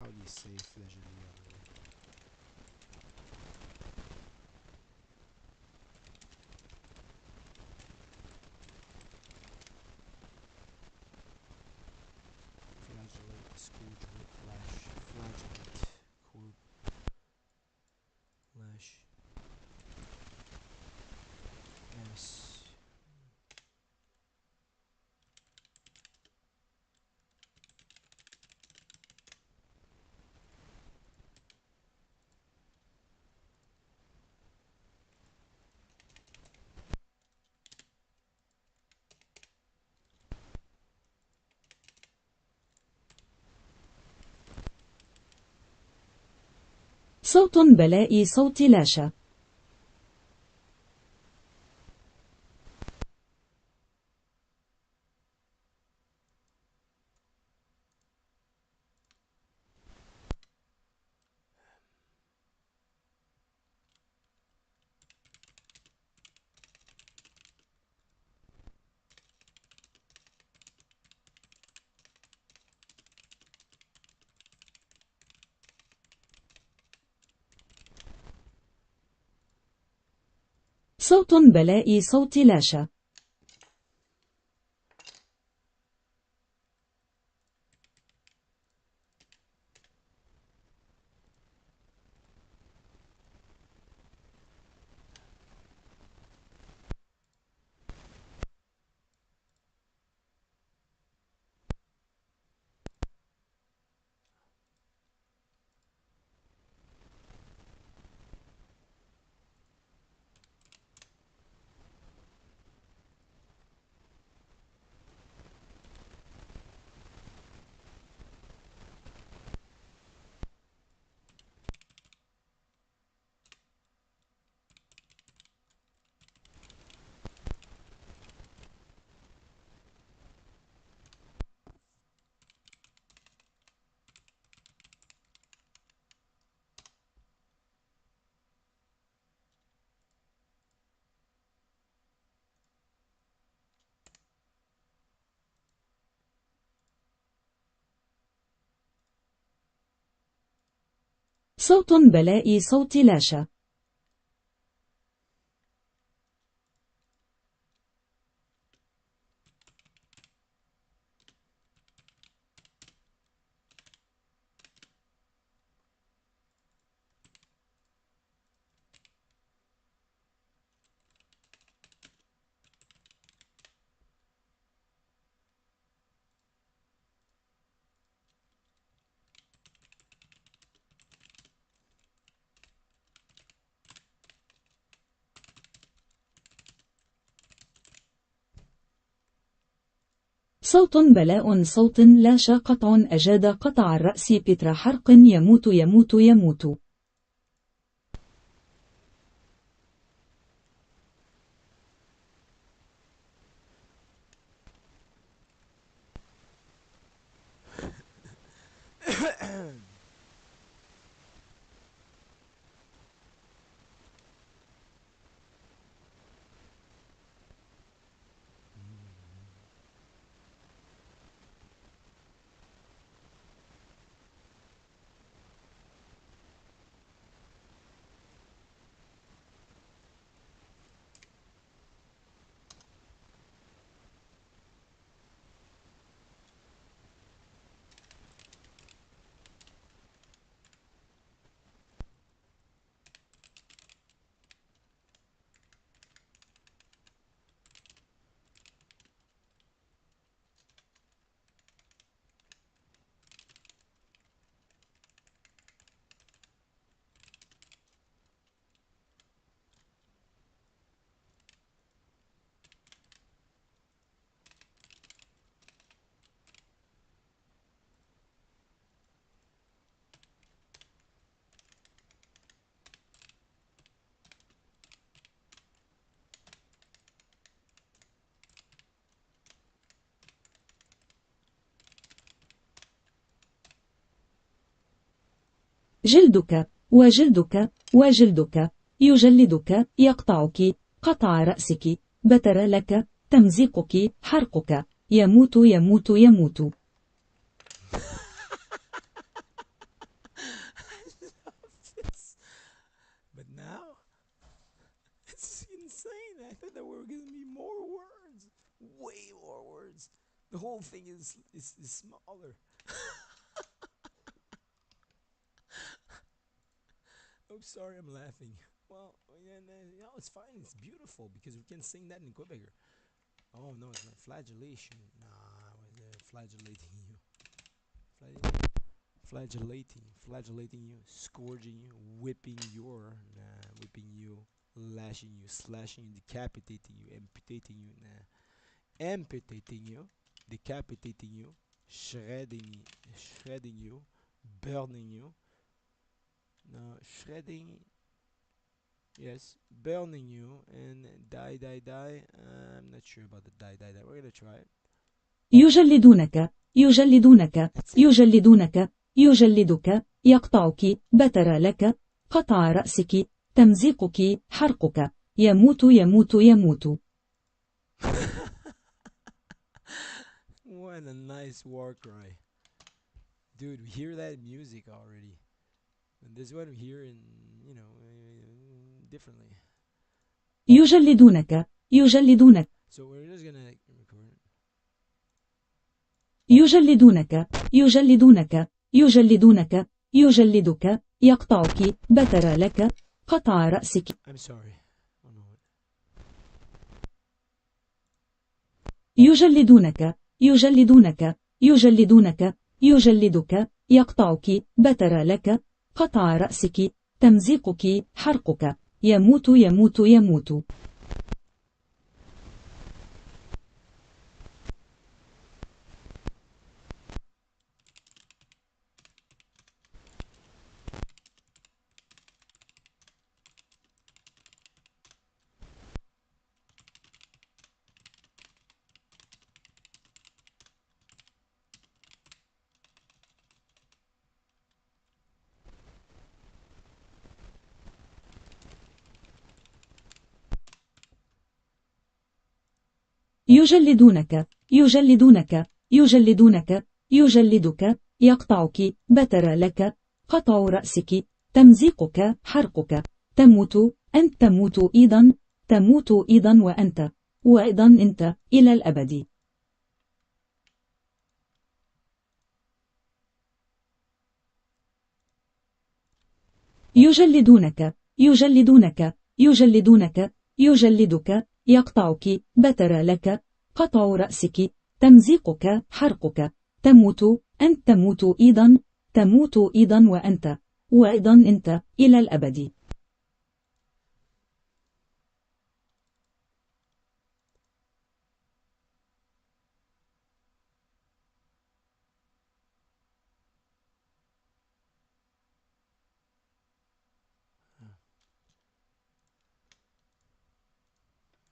How do you say flageller? Flagellate, screwdriver, flagellate, lash, S. صوت بلاء صوت لاشا. صوت بلاء صوت لاشا. صوت بلاء صوت لاشا. صوت بلاء صوت لاشا قطع أجاد قطع الرأس بتر حرق يموت يموت يموت. جلدك وجلدك وجلدك يجلدك يقطعك قطع رأسك بتر لك تمزيقك حرقك يموت يموت يموت. The whole thing is smaller. Oh, sorry, I'm laughing. Well, yeah, no, it's fine. It's beautiful because we can sing that in Quebec. Oh no, it's not flagellation. Nah, was flagellating you, flagellating you, scourging you, whipping your, nah, whipping you, lashing you, slashing you, decapitating you, amputating you, nah, amputating you, decapitating you, shredding you, burning you, no, shredding, yes, burning you, and die. I'm not sure about the die. We're gonna try it. يجلدونك يجلدونك That's it. يجلدونك يجلدك يقطعك بتر لك قطع رأسك تمزيقك حرقك يموت يموت يموت. What a nice war cry. Dude, we hear that music already. And this one we hear in, differently. يجلدونك يجلدونك So we're just gonna record it. يجلدونك يجلدونك يجلدونك يجلدك يقطعك بتر لك قطع رأسك. I'm sorry. Oh no. يجلدونك يجلدونك يجلدونك يجلدك يقطعك بتر لك قطع رأسك تمزيقك حرقك يموت يموت يموت. يجلدونك يجلدونك يجلدونك يجلدك يقطعك بتر لك قطع رأسك تمزيقك حرقك تموت أنت تموت أيضا تموت أيضا وأيضا أنت إلى الأبد. يجلدونك يجلدونك يجلدونك يجلدك يقطعك بتر لك قطع رأسك تمزيقك حرقك تموت أنت تموت أيضا تموت أيضا وأيضا أنت إلى الأبد.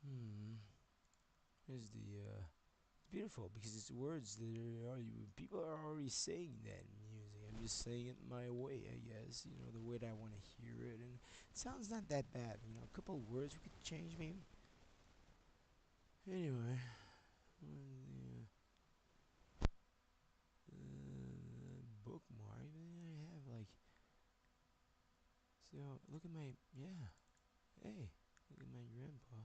Hmm. Here's the beautiful because it's words that are already, people are already saying that in music. I'm just saying it my way, I guess. The way that I want to hear it, and it sounds not that bad. A couple of words we could change maybe. Anyway, bookmark. I have like, so look at my, yeah. Hey, look at my grandpa.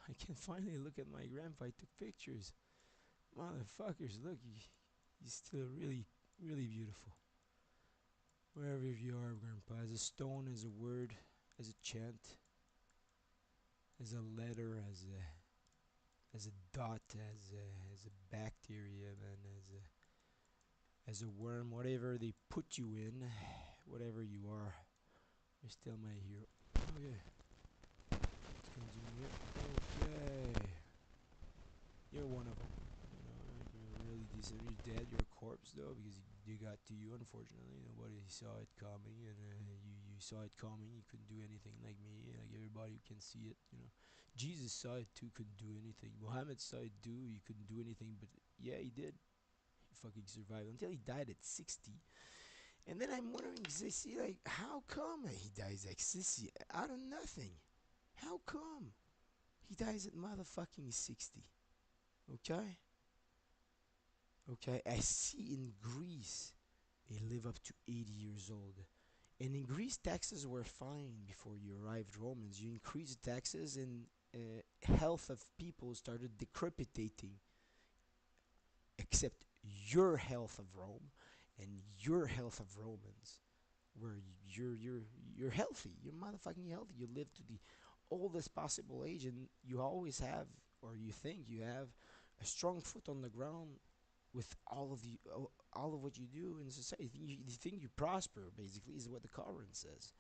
I can finally look at my grandpa. I took pictures. Motherfuckers, look, he's still really, really beautiful. Wherever you are, grandpa. As a stone, as a word, as a chant, as a letter, as a dot, as a bacteria, man, as a worm, whatever they put you in, whatever you are, you're still my hero. Okay. Let's continue. Okay. You're one of them. You're really decent. You're dead. You're a corpse though, because you got to you. Unfortunately, nobody saw it coming, and you saw it coming. You couldn't do anything like me, like everybody who can see it. Jesus saw it too. Couldn't do anything. Muhammad saw it too. He couldn't do anything, but yeah, he did. He fucking survived until he died at 60. And then I'm wondering, see, like, how come he dies at 60 out of nothing? How come he dies at motherfucking 60? Okay. Okay, I see in Greece they live up to 80 years old. And in Greece, taxes were fine before you arrived, Romans. You increased taxes, and health of people started decrepitating. except your health of Rome and your health of Romans, where you're healthy, you're motherfucking healthy, you live to the oldest possible age, and you always have, or you think you have, a strong foot on the ground with all of what you do in society. You think you prosper, basically, is what the Quran says.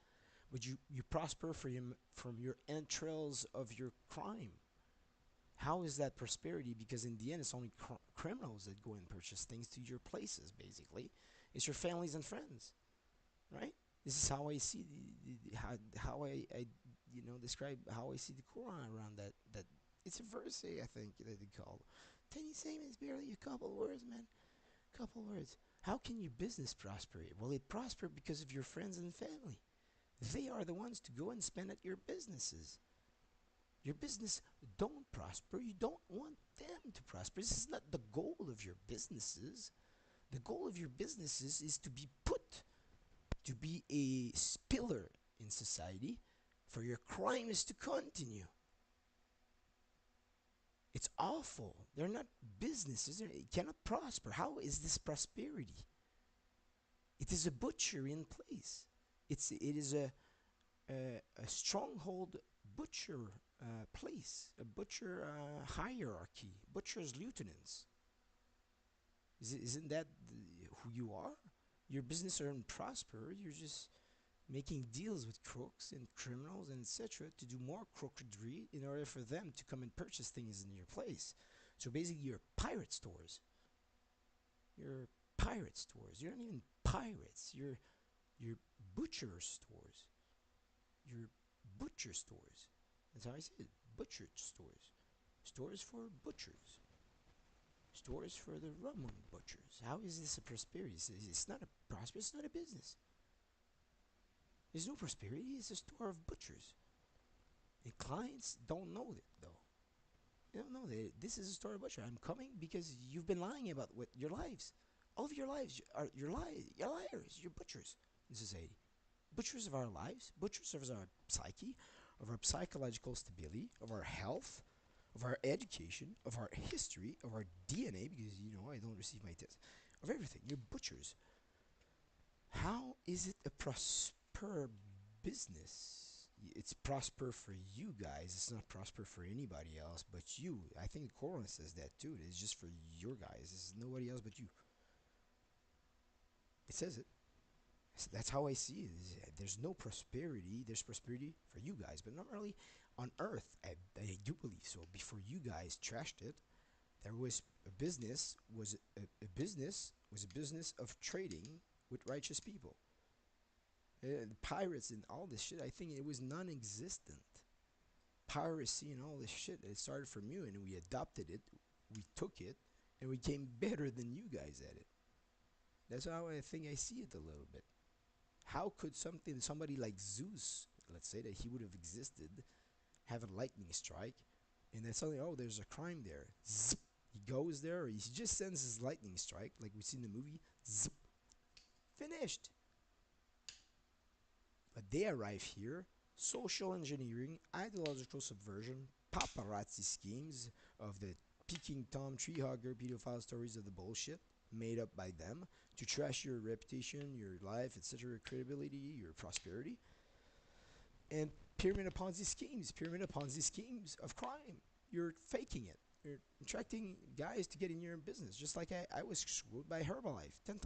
But you prosper from your entrails of your crime. How is that prosperity? Because in the end, it's only criminals that go and purchase things to your places, basically. It's your families and friends, right? This is how I see how I describe how I see the Quran around that. It's a verse, I think, that they call. Tiny same is barely a couple words, man. Couple words. How can your business prosper? Well, it prosper because of your friends and family. They are the ones to go and spend at your businesses. Your business don't prosper. You don't want them to prosper. This is not the goal of your businesses. The goal of your businesses is to be put, to be a pillar in society for your crimes to continue. It's awful. They're not businesses. It cannot prosper. How is this prosperity? It is a butchery in place. It is a stronghold butcher place, a butcher hierarchy, butcher's lieutenants. Isn't that who you are? Your business aren't prosper. You're just making deals with crooks and criminals and etc. to do more crookery in order for them to come and purchase things in your place. So basically, you're pirate stores. You're pirate stores. You're not even pirates. You're butcher stores. You're butcher stores. That's how I say it. Butcher stores. Stores for butchers. Stores for the Roman butchers. How is this a prosperity? It's not a prosperity. It's not a business. There's no prosperity. It's a store of butchers. And clients don't know it, though. They don't know that this is a store of butcher. I'm coming because you've been lying about what your lives. All of your lives are you're liars. You're butchers in society. Butchers of our lives. Butchers of our psyche, of our psychological stability, of our health, of our education, of our history, of our DNA, because I don't receive my test, of everything. You're butchers. How is it a prosper business? It's prosper for you guys. It's not prosper for anybody else but you. I think the Quran says that too. It's just for your guys. It's nobody else but you. It says it. So that's how I see it. There's no prosperity. There's prosperity for you guys, but not really on earth. I do believe so. Before you guys trashed it, there was a business. Was a business was a business of trading with righteous people. The pirates and all this shit. I think it was non-existent. Piracy and all this shit. It started from you, and we adopted it. We took it, and we became better than you guys at it. That's how I think I see it a little bit. How could somebody like Zeus, let's say that he would have existed, have a lightning strike, and then suddenly, oh, there's a crime there. Zip. He goes there, or he just sends his lightning strike, like we see in the movie. Zip. Finished. But they arrive here, social engineering, ideological subversion, paparazzi schemes of the Peking Tom, tree hugger, pedophile stories of the bullshit made up by them to trash your reputation, your life, etc., your credibility, your prosperity, and pyramid of Ponzi schemes of crime. You're faking it. You're attracting guys to get in your business, just like I was screwed by Herbalife. $10,000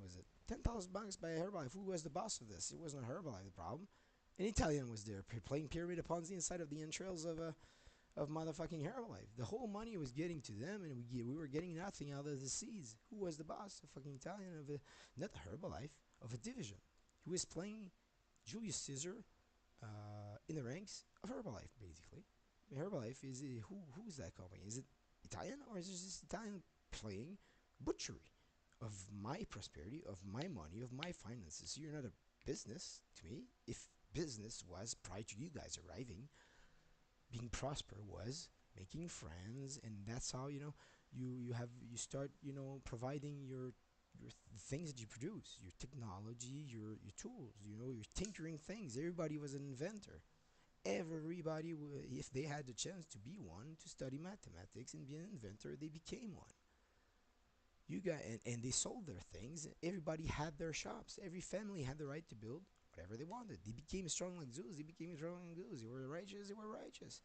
was it? $10,000 by Herbalife. Who was the boss of this? It wasn't Herbalife. The problem. An Italian was there playing pyramid of Ponzi inside of the entrails of motherfucking Herbalife. The whole money was getting to them, and we were getting nothing out of the seeds. Who was the boss? A fucking Italian of not Herbalife, of a division. He was playing Julius Caesar in the ranks of Herbalife, basically. Herbalife is who is that company? Is it Italian, or is it just Italian playing butchery of my prosperity, of my money, of my finances? You're not a business to me. If business was prior to you guys arriving, being prosper was making friends, and that's how you start providing your things that you produce, your technology, your tools. You're tinkering things. Everybody was an inventor. Everybody, if they had the chance to be one, to study mathematics and be an inventor, they became one. You got and they sold their things. Everybody had their shops. Every family had the right to build whatever they wanted. They became strong like Zeus. They became strong like Zeus. They were righteous. They were righteous.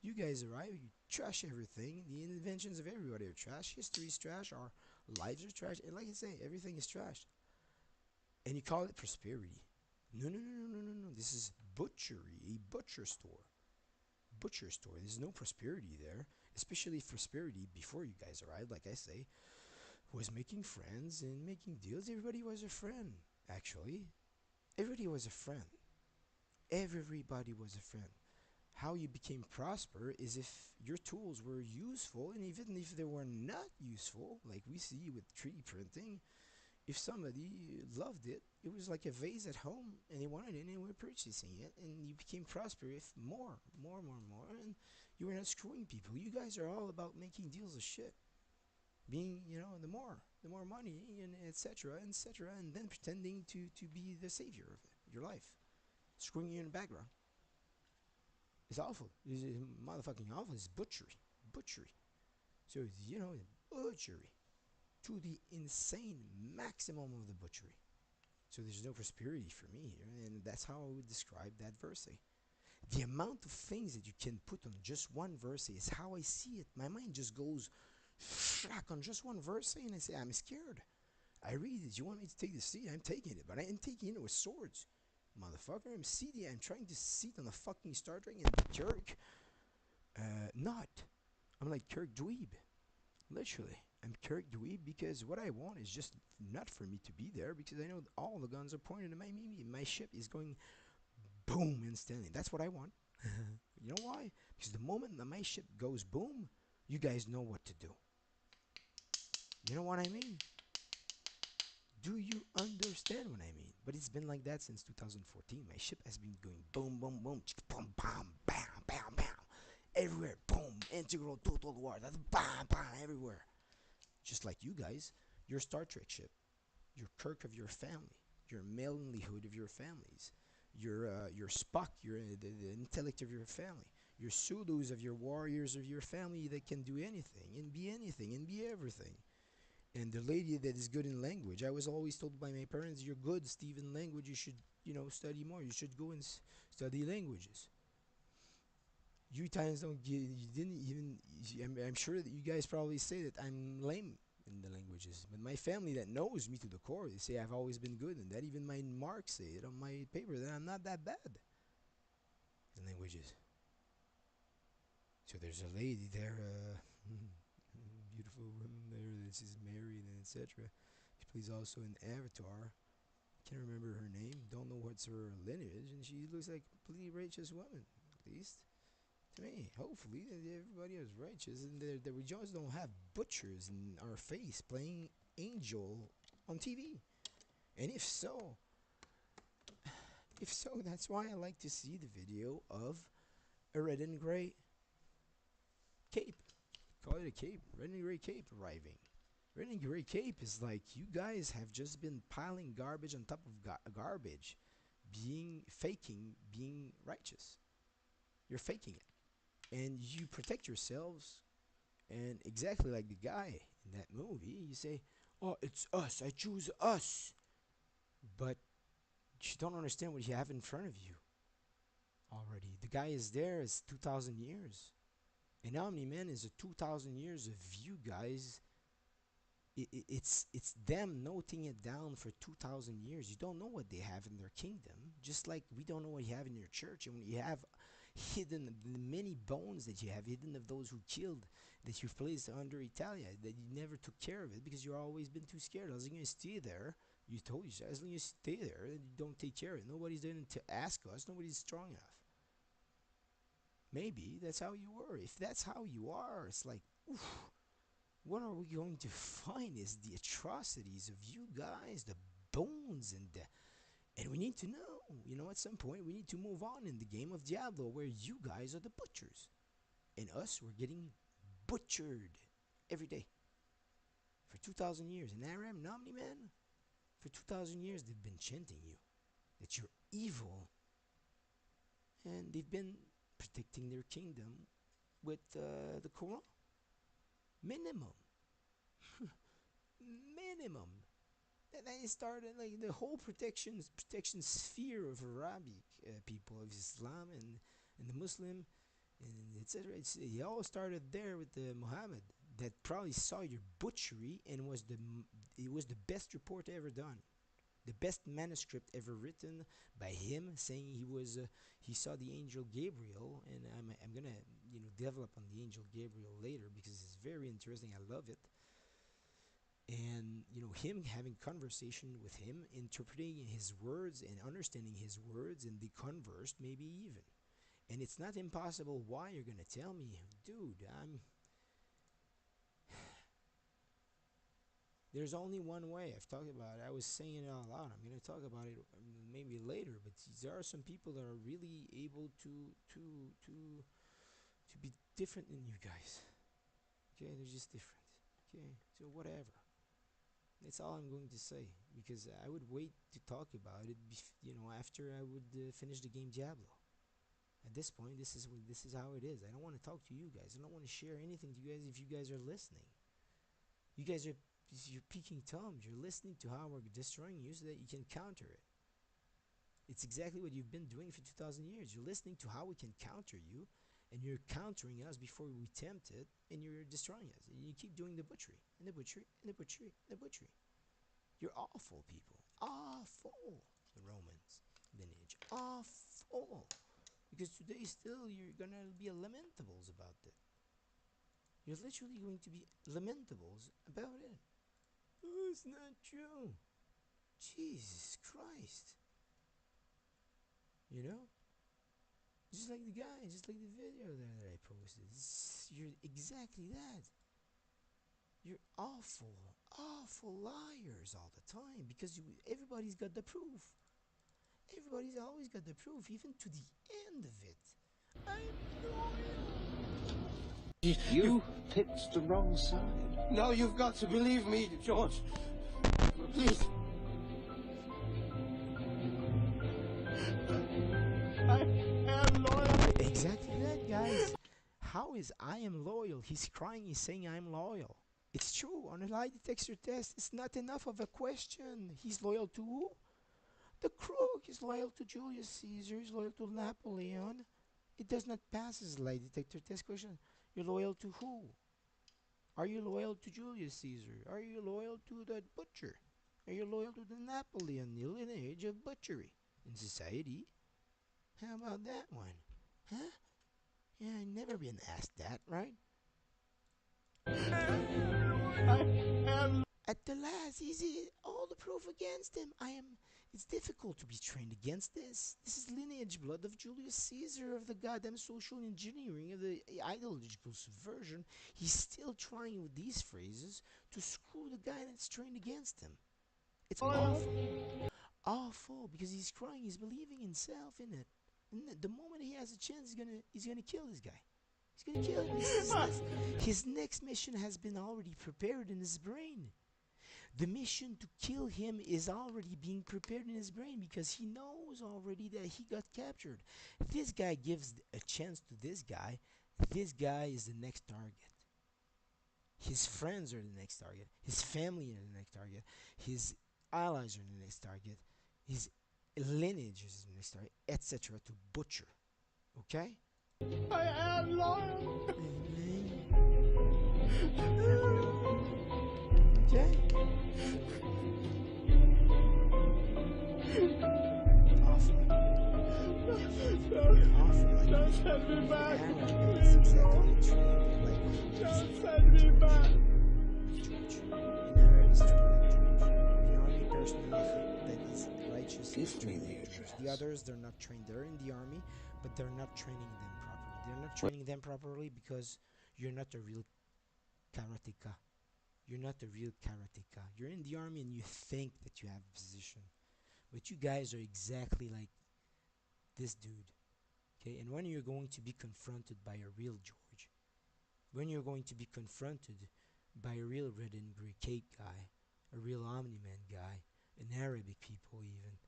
You guys arrive. You trash everything. The inventions of everybody are trash. History is trash. Our lives are trash. And like I say, everything is trash. And you call it prosperity. No, no, no, no, no, no, no. This is butchery. A butcher store. Butcher store. There's no prosperity there. Especially prosperity before you guys arrived. Like I say, was making friends and making deals. Everybody was a friend, actually. Everybody was a friend. Everybody was a friend. How you became prosper is if your tools were useful, and even if they were not useful, like we see with 3D printing, if somebody loved it, it was like a vase at home, and they wanted it, and they were purchasing it, and you became prosper if more, and you were not screwing people. You guys are all about making deals of shit. Being, the more money, and etc., etc., and then pretending to be the savior of it, your life, screwing you in the background. It's awful. It's motherfucking awful. It's butchery, butchery. So butchery to the insane maximum of the butchery. So there's no prosperity for me here, and that's how I would describe that verse. The amount of things that you can put on just one verse is how I see it. My mind just goes on just one verse, and I say, I'm scared. I read it. You want me to take the seat? I'm taking it, but I am taking it with swords. Motherfucker, I'm trying to sit on a fucking Star Trek and Kirk. Not. I'm like Kirk Dweeb. Literally. I'm Kirk Dweeb because what I want is just not for me to be there because I know all the guns are pointed at me. My ship is going boom instantly. That's what I want. You know why? Because the moment that my ship goes boom, you guys know what to do. You know what I mean? Do you understand what I mean? But it's been like that since 2014. My ship has been going boom, boom, boom, boom, bam, bam, bam, bam, everywhere. Boom, integral, total war. That's bam, bam, everywhere. Just like you guys, your Star Trek ship, your Kirk of your family, your Manlyhood of your families, your Spock, the intellect of your family, your Sulus of your warriors of your family that can do anything and be everything. And the lady that is good in language, I was always told by my parents, "You're good, Steve, in language. You should, study more. You should go and study languages." You times don't get. You didn't even. I'm sure that you guys probably say that I'm lame in the languages, but my family that knows me to the core, they say I've always been good, and that even my marks say it on my paper that I'm not that bad in languages. So there's a lady there, beautiful woman there that she's married and etc. She plays also in Avatar. Can't remember her name. Don't know what's her lineage, and she looks like a completely righteous woman, at least to me. Hopefully, everybody is righteous, and we just don't have butchers in our face playing angel on TV. And if so, that's why I like to see the video of a red and gray cape. Call it a cape. Red and gray cape arriving. Red and gray cape is like you guys have just been piling garbage on top of garbage, faking being righteous. You're faking it, and you protect yourselves. And exactly like the guy in that movie, you say, "Oh, it's us. I choose us." But you don't understand what you have in front of you already. The guy is there. It's 2,000 years. And Omni Man is a 2,000 years of you guys. It's them noting it down for 2,000 years. You don't know what they have in their kingdom, just like we don't know what you have in your church. And when you have hidden the many bones that you have hidden of those who killed, that you've placed under Italia, that you never took care of it because you've always been too scared. As long as you stay there, you told yourself, as long as you stay there and you don't take care of it, nobody's there to ask us, nobody's strong enough. Maybe that's how you were. If that's how you are, it's like, oof, what are we going to find is the atrocities of you guys, the bones, and we need to know, at some point we need to move on in the game of Diablo where you guys are the butchers. And us, we're getting butchered every day. For 2,000 years. And Aram and Omni Man, for 2,000 years they've been chanting you. That you're evil. And they've been protecting their kingdom with the Quran. Minimum. minimum. And I started like the whole protection sphere of Arabic people, of Islam and the Muslim and etc. It all started there with the Muhammad that probably saw your butchery and it was the best report ever done, the best manuscript ever written by him, saying he saw the angel Gabriel. And I'm gonna develop on the angel Gabriel later because it's very interesting. I love it. And him having conversation with him, interpreting his words and understanding his words, and they conversed maybe even. And it's not impossible. Why you're gonna tell me, dude? There's only one way. I've talked about it. I was saying it out loud. I'm going to talk about it maybe later. But there are some people that are really able to be different than you guys. Okay, they're just different. Okay, so whatever. That's all I'm going to say, because I would wait to talk about it, after I would finish the game Diablo. At this point, this is how it is. I don't want to talk to you guys. I don't want to share anything to you guys if you guys are listening. You guys are you're peeking toms. You're listening to how we're destroying you so that you can counter it. It's exactly what you've been doing for 2,000 years. You're listening to how we can counter you, and you're countering us before we attempt it, and you're destroying us. And you keep doing the butchery, and the butchery, and the butchery, and the butchery. You're awful people. Awful. The Romans lineage. Awful. Because today still you're gonna be lamentables about it. You're literally going to be lamentables about it. Oh, it's not true. Jesus Christ. Just like the guy, just like the video that I posted. You're exactly that. You're awful, awful liars all the time, because everybody's got the proof. Everybody's always got the proof, even to the end of it. I'm loyal. You picked the wrong side. No, you've got to believe me, George. Please. I am loyal. Exactly that, guys. How is I am loyal? He's crying, he's saying I'm loyal. It's true. On a lie detector test, it's not enough of a question. He's loyal to who? The crook is loyal to Julius Caesar. He's loyal to Napoleon. It does not pass as a lie detector test question. You're loyal to who? Are you loyal to Julius Caesar? Are you loyal to that butcher? Are you loyal to the Napoleon lineage of butchery in society? How about that one? Huh? Yeah, I've never been asked that, right? At the last, he's all the proof against him. It's difficult to be trained against this. This is lineage blood of Julius Caesar, of the goddamn social engineering, of the ideological subversion. He's still trying with these phrases to screw the guy that's trained against him. It's awful. Awful, because he's crying, he's believing himself in it. And the moment he has a chance, he's gonna kill this guy. He's gonna kill him. His next mission has been already prepared in his brain. The mission to kill him is already being prepared in his brain, because he knows already that he got captured. If this guy gives a chance to this guy is the next target. His friends are the next target. His family are the next target. His allies are the next target. His lineage is the next target, etc. to butcher. Okay? I am loyal. Okay? Awful. Don't send me back. It's exactly trained like Don't send me back. George. In Arab is trained like George. In army personnel that is righteous is trained like George. The others, they're not trained. They're in the army, but they're not training them properly. They're not training them properly because you're not a real karateka. You're not a real karateka. You're in the army and you think that you have a position. But you guys are exactly like this dude. Okay, and when you're going to be confronted by a real George, when you're going to be confronted by a real red and grey cape guy, a real Omni-Man guy, an Arabic people even,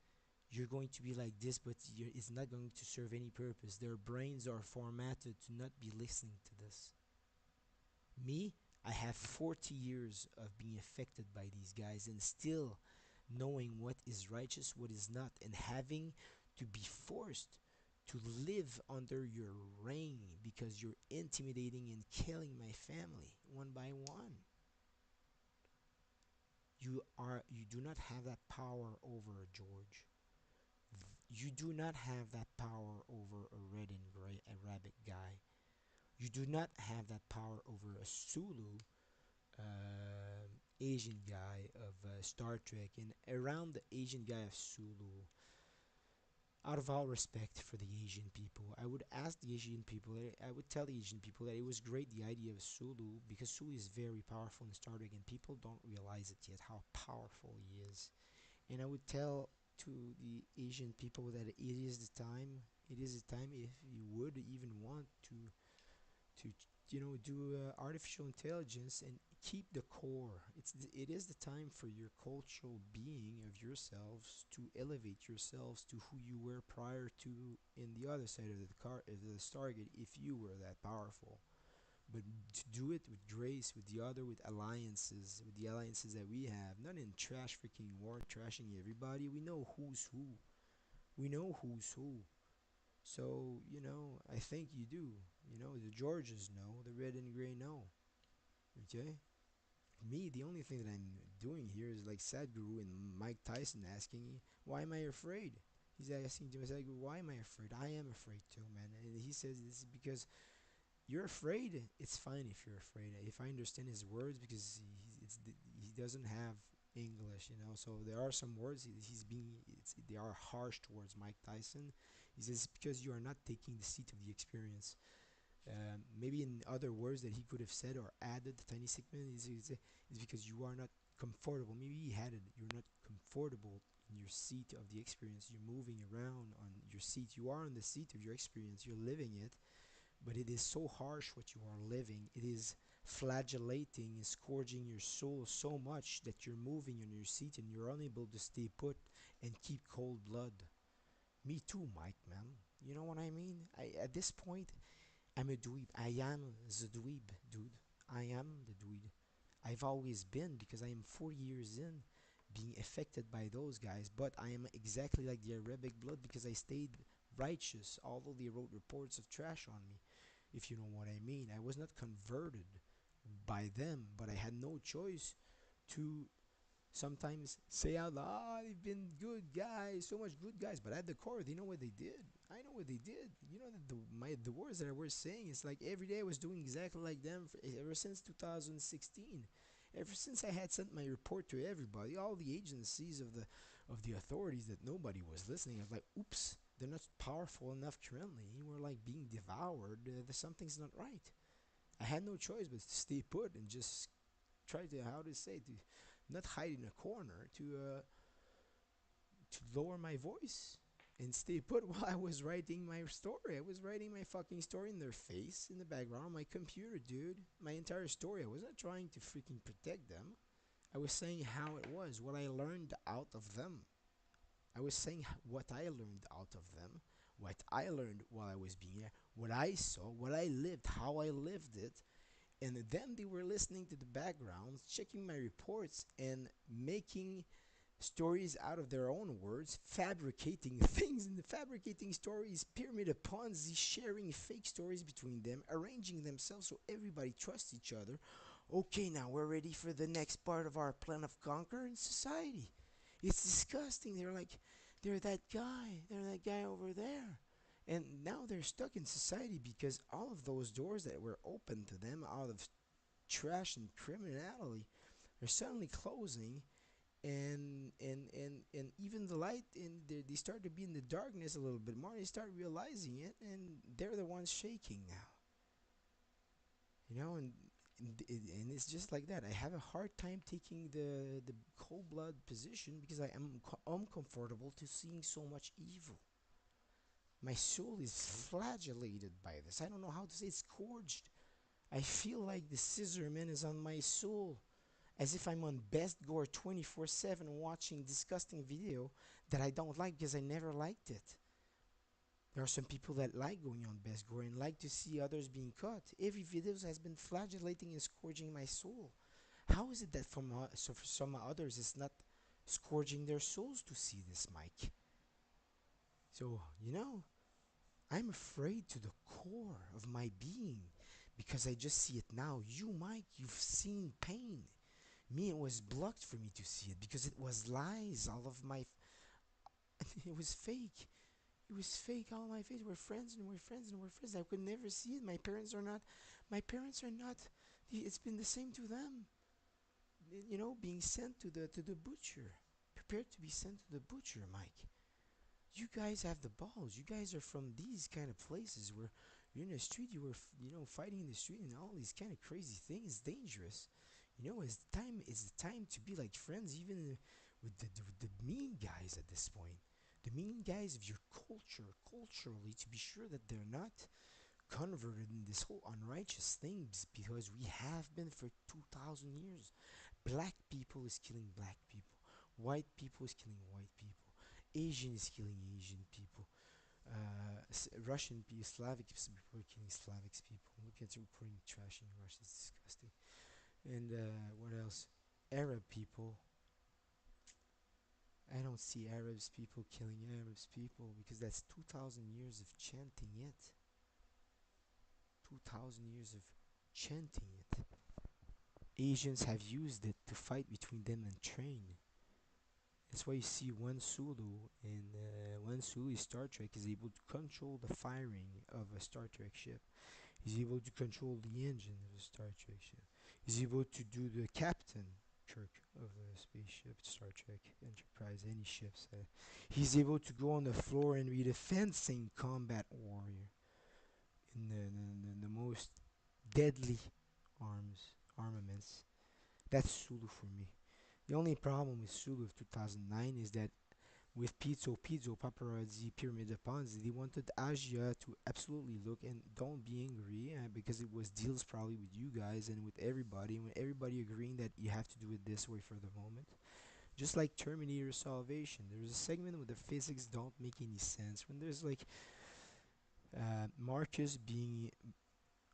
you're going to be like this, but it's not going to serve any purpose. Their brains are formatted to not be listening to this. Me, I have 40 years of being affected by these guys and still knowing what is righteous, what is not, and having to be forced to live under your reign because you're intimidating and killing my family one by one. You do not have that power over George. You do not have that power over a red and gray Arabic guy. You do not have that power over a Sulu Asian guy of Star Trek, and around the Asian guy of Sulu. Out of all respect for the Asian people, I would ask the Asian people, I would tell the Asian people that it was great the idea of Sulu because Sulu is very powerful in Star Trek and people don't realize it yet how powerful he is. And I would tell to the Asian people that it is the time. It is the time if you would even want to do artificial intelligence and keep the core. It is the time for your cultural being of yourselves to elevate yourselves to who you were prior to in the other side of the Stargate if you were that powerful. But to do it with grace, with the other, with the alliances that we have, not in trash freaking war, trashing everybody. We know who's who. We know who's who. So, I think you do. The Georges know, the red and gray know. Okay? Me, the only thing that I'm doing here is like Sadhguru and Mike Tyson asking, why am I afraid? He's asking to Sadhguru, why am I afraid? I am afraid too, man. And he says this is because you're afraid. It's fine if you're afraid. If I understand his words, because he doesn't have English, so there are some words they are harsh towards Mike Tyson. He says because you are not taking the seat of the experience. Maybe in other words that he could have said or added, the tiny segment is because you are not comfortable. Maybe he had it. You're not comfortable in your seat of the experience. You're moving around on your seat. You are on the seat of your experience. You're living it, but it is so harsh what you are living. It is flagellating, scourging your soul so much that you're moving on your seat and you're unable to stay put and keep cold blood. Me too, Mike, man. You know what I mean? At this point, I'm a dweeb. I am the dweeb, dude. I am the dweeb. I've always been because I am 4 years in being affected by those guys, but I am exactly like the Arabic blood because I stayed righteous, although they wrote reports of trash on me, if you know what I mean. I was not converted by them, but I had no choice to sometimes say out loud, they've been good guys, so much good guys, but at the core, they know what they did. I know what they did. You know that the words that I was saying, it's like every day I was doing exactly like them ever since 2016. Ever since I had sent my report to everybody, all the agencies of the authorities, that nobody was listening. I was like, oops, they're not powerful enough currently. We're like being devoured. Something's not right. I had no choice but to stay put and just try to, how to say, to not hide in a corner, to lower my voice and stay put while I was writing my story. I was writing my fucking story in their face in the background on my computer, dude. My entire story. I was not trying to freaking protect them. I was saying how it was, what I learned out of them. I was saying what I learned out of them, what I learned while I was being there, what I saw, what I lived, how I lived it, and then they were listening to the backgrounds, checking my reports, and making stories out of their own words, fabricating things, and fabricating stories, pyramid of Ponzi, sharing fake stories between them, arranging themselves so everybody trusts each other. Okay, now we're ready for the next part of our plan of conquering society. It's disgusting. They're that guy over there. And now they're stuck in society because all of those doors that were open to them out of trash and criminality are suddenly closing, and even the light they start to be in the darkness a little bit more. They start realizing it, and they're the ones shaking now. And it's just like that. I have a hard time taking the cold blood position because I am uncomfortable to seeing so much evil. My soul is flagellated by this. I don't know how to say, it's scourged. I feel like the scissor man is on my soul, as if I'm on Best Gore 24/7 watching disgusting video that I don't like because I never liked it. There are some people that like going on best gore and like to see others being cut. Every video has been flagellating and scourging my soul. How is it that so for some others it's not scourging their souls to see this, Mike? So, I'm afraid to the core of my being because I just see it now. You, Mike, you've seen pain. Me, it was blocked for me to see it because it was lies. All of my. It was fake. It was fake. All my face. We're friends and we're friends and we're friends. I could never see it. My parents are not. My parents are not. It's been the same to them. Being sent to the butcher. Prepared to be sent to the butcher, Mike. You guys have the balls. You guys are from these kind of places where you're in the street. You were, fighting in the street and all these kind of crazy things. Dangerous. It's the time to be like friends, even with the mean guys at this point. The mean guys of your culturally, to be sure that they're not converted in this whole unrighteous things, because we have been for 2,000 years. Black people is killing black people. White people is killing white people. Asian is killing Asian people. Russian people, Slavic people are killing Slavic people. Look at you putting trash in Russia. It's disgusting. And what else? Arab people. I don't see Arabs people killing Arabs people because that's 2,000 years of chanting it. 2,000 years of chanting it. Asians have used it to fight between them and train. That's why you see one Sulu Star Trek is able to control the firing of a Star Trek ship. He's able to control the engine of a Star Trek ship. He's able to do the captain Kirk of a spaceship, Star Trek, Enterprise, any ships. He's able to go on the floor and be the fencing combat warrior in the most deadly armaments. That's Sulu for me. The only problem with Sulu of 2009 is that with Pizzo, Paparazzi, Pyramid of Ponzi, they wanted Asia to absolutely look, and don't be angry, because it was deals probably with you guys and with everybody, when everybody agreeing that you have to do it this way for the moment. Just like Terminator Salvation, there's a segment where the physics don't make any sense. When there's like Marcus being,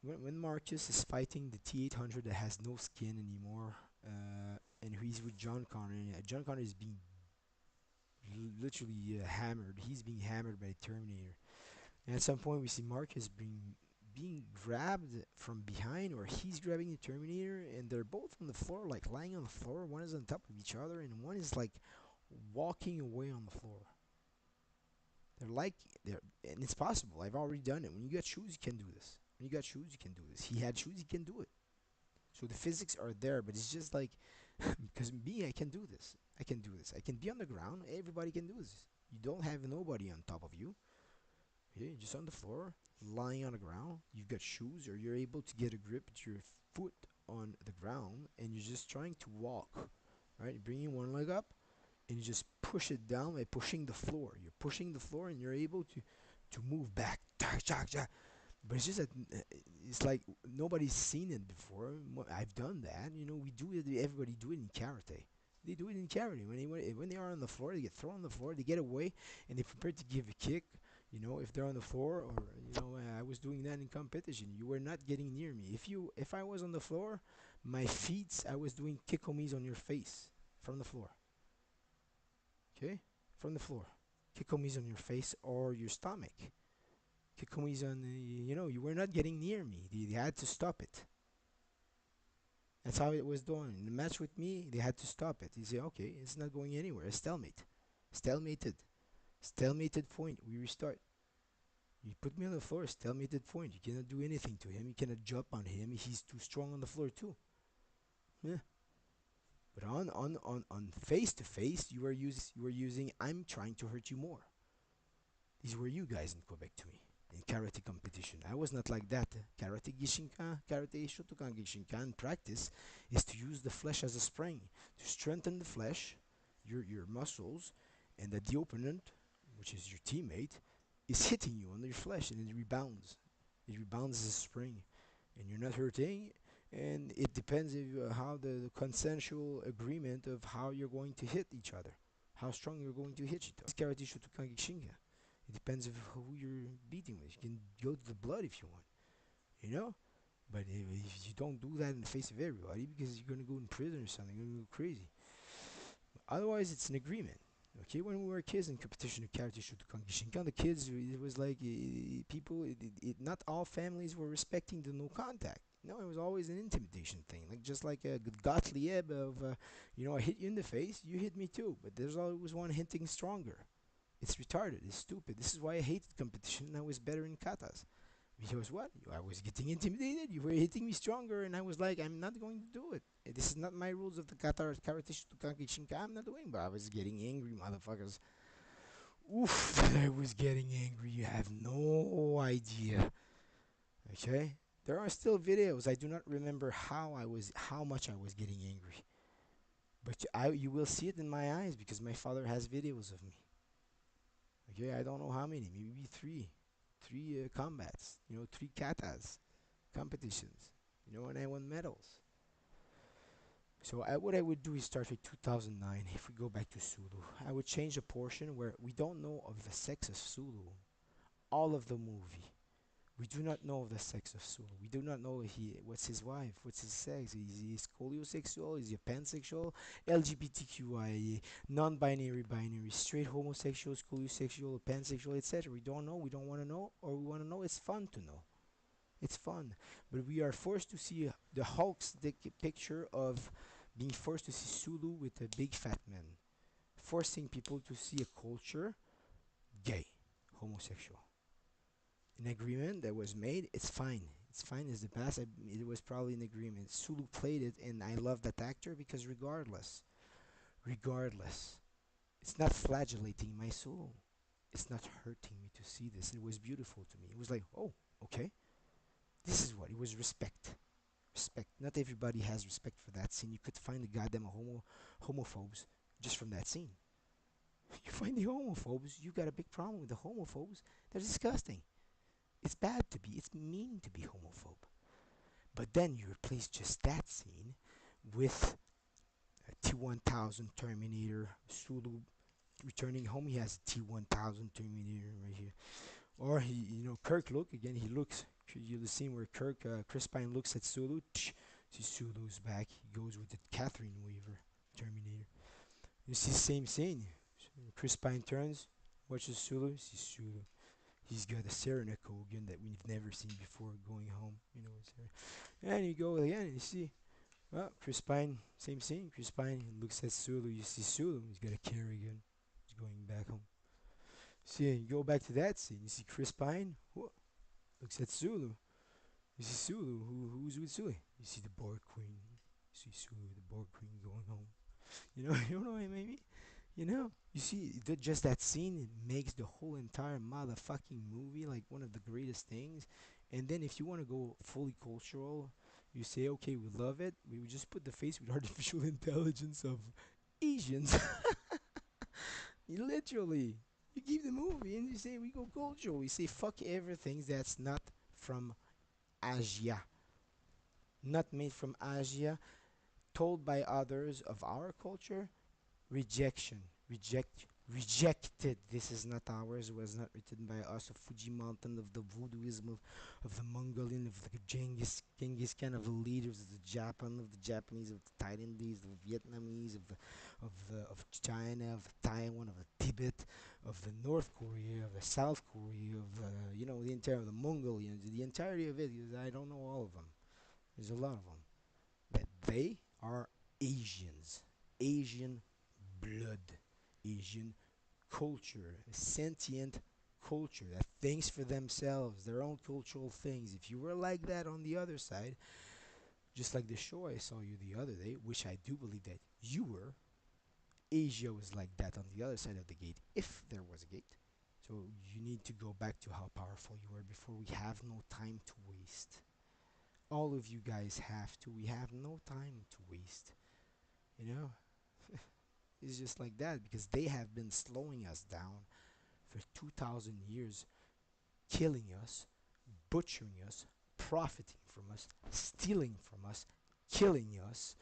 when Marcus is fighting the T-800 that has no skin anymore, and he's with John Connor, and John Connor is being literally hammered. He's being hammered by Terminator. And at some point, we see Marcus being grabbed from behind, or he's grabbing the Terminator, and they're both on the floor, like lying on the floor. One is on top of each other, and one is like walking away on the floor. And it's possible. I've already done it. When you got shoes, you can do this. When you got shoes, you can do this. He had shoes, he can do it. So the physics are there, but it's just like, because me, I can do this. I can do this. I can be on the ground. Everybody can do this. You don't have nobody on top of you. Okay, you're just on the floor, lying on the ground. You've got shoes, or you're able to get a grip with your foot on the ground, and you're just trying to walk. Right, you're bringing one leg up, and you just push it down by pushing the floor. You're pushing the floor, and you're able to move back. But it's just that it's like nobody's seen it before. I've done that. We do it. Everybody do it in karate. They do it in karate. When they are on the floor, they get thrown on the floor. They get away, and they prepare to give a kick. If they're on the floor, or I was doing that in competition. You were not getting near me. If I was on the floor, my feet, I was doing kikomis on your face from the floor. Okay, from the floor, kikomis on your face or your stomach. Kikomis on, you were not getting near me. They had to stop it. That's how it was done. In the match with me, they had to stop it. They say, okay, it's not going anywhere. A stalemate. Stalemated. Stalemated point. We restart. You put me on the floor, stalemated point. You cannot do anything to him. You cannot jump on him. He's too strong on the floor too. Yeah. But on face to face, you were using I'm trying to hurt you more. These were you guys in Quebec to me. In karate competition, I was not like that. Karate Shotokan Gishinkan practice is to use the flesh as a spring to strengthen the flesh, your muscles, and that the opponent, which is your teammate, is hitting you on your flesh, and it rebounds. It rebounds as a spring, and you're not hurting. And it depends how the consensual agreement of how you're going to hit each other, how strong you're going to hit each other. Karate Shotokan Gishinkan. It depends of who you're beating with. You can go to the blood if you want, you know. But if you don't do that in the face of everybody, because you're gonna go in prison or something, you're gonna go crazy. Otherwise, it's an agreement. Okay, when we were kids in competition of karate shotokan gishinkan, the kids, it was like people. Not all families were respecting the no contact. No, it was always an intimidation thing, like just like a Gottlieb of, I hit you in the face, you hit me too, but there's always one hitting stronger. It's retarded. It's stupid. This is why I hated competition and I was better in katas. Because what? I was getting intimidated. You were hitting me stronger, and I was like, I'm not going to do it. This is not my rules of the Qatar Karate Shutokan Shinka. I'm not doing. But I was getting angry, motherfuckers. Oof! I was getting angry. You have no idea. Okay. There are still videos. I do not remember how much I was getting angry. But you will see it in my eyes because my father has videos of me. Okay, I don't know how many, maybe three combats, 3 katas competitions, and I won medals. So what I would do is start with 2009. If we go back to Sulu, I would change a portion where we don't know of the sex of Sulu. All of the movie, we do not know of the sex of Sulu. We do not know what's his wife, what's his sex. Is he scoliosexual? Is he pansexual? LGBTQIA, non-binary, binary, straight, homosexual, scoliosexual, pansexual, etc. We don't know. We don't want to know, or we want to know. It's fun to know. It's fun, but we are forced to see the Hulk's picture of being forced to see Sulu with a big fat man, forcing people to see a culture gay, homosexual. An agreement that was made. It's fine. It's fine as the past. It was probably an agreement. Sulu played it, and I love that actor because regardless, it's not flagellating my soul. It's not hurting me to see this. It was beautiful to me. It was like, oh, okay. This is what it was. Respect. Not everybody has respect for that scene. You could find the goddamn homophobes just from that scene. You find the homophobes, you got a big problem with the homophobes. They're disgusting. It's bad to be. It's mean to be homophobe. But then you replace just that scene with a T1000 Terminator Sulu returning home. He has a T1000 Terminator right here. Or Kirk look again. He looks. The scene where Chris Pine looks at Sulu. See Sulu's back. He goes with the Catherine Weaver Terminator. You see same scene. Chris Pine turns, watches Sulu. See Sulu. He's got a Sarah Kogan that we've never seen before going home. And you go again and you see, well, Chris Pine, same scene. Chris Pine looks at Sulu. You see Sulu. He's got a Kerrigan. He's going back home. See, you go back to that scene. You see Chris Pine. Looks at Sulu. You see Sulu. Who's with Sulu? You see the Borg Queen. You see Sulu, the Borg Queen going home. You know what I mean? You see just that scene. It makes the whole entire motherfucking movie like one of the greatest things. And then if you want to go fully cultural, you say, okay, we love it. We would just put the face with artificial intelligence of Asians. You literally. You give the movie and you say we go cultural. We say fuck everything that's not from Asia, not made from Asia, told by others of our culture. Rejection, rejected. This is not ours. It was not written by us. Of Fuji Mountain, of the voodooism, of the Mongolian, of the Genghis Khan, of the leaders of the Japanese, of the Thailandese, of the Vietnamese, of China, of Taiwan, of the Tibet, of the North Korea, of the South Korea, of the entire of the Mongolians, the entirety of it. I don't know all of them. There's a lot of them. That they are Asians, Asian blood, Asian culture, a sentient culture that thinks for themselves, their own cultural things. If you were like that on the other side, just like the show I saw you the other day, which I do believe that you were, Asia was like that on the other side of the gate, if there was a gate. So you need to go back to how powerful you were before. We have no time to waste. All of you guys have to. We have no time to waste. It's just like that because they have been slowing us down for 2,000 years, killing us, butchering us, profiting from us, stealing from us, killing us,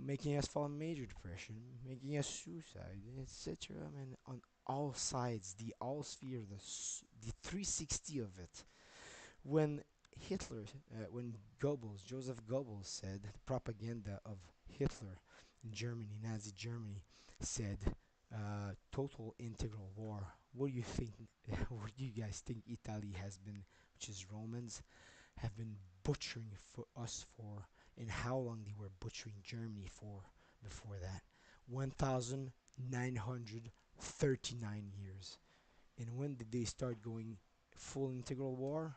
making us fall in major depression, making us suicide, etc. I mean, on all sides, the all sphere, the 360 of it. When Hitler, when Goebbels, Joseph Goebbels said, the propaganda of Hitler in Germany, Nazi Germany, said total integral war. What do you think? What do you guys think Italy has been, which is Romans, have been butchering for us for, and how long they were butchering Germany for before that? 1,939 years. And when did they start going full integral war?